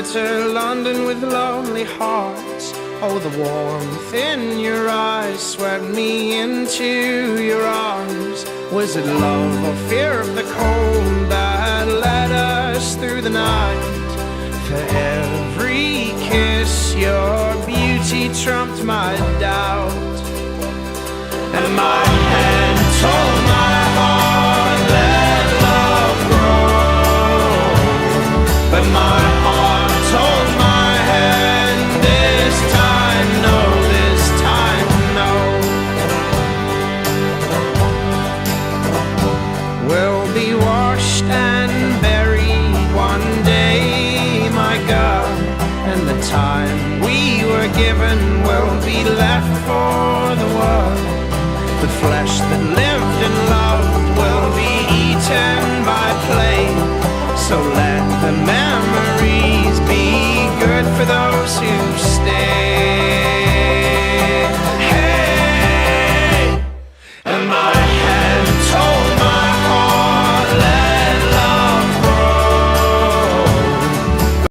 enter London with lonely hearts. Oh, the warmth in your eyes swept me into your arms. Was it love or fear of the cold that led us through the night? For every kiss your beauty trumped my doubt. And my hand told my heart, let love grow. But my heart told my hand, this time no, this time no. We'll be washed and buried one day, my girl. And the time we were given will be left for the world. The flesh that lived and loved will be eaten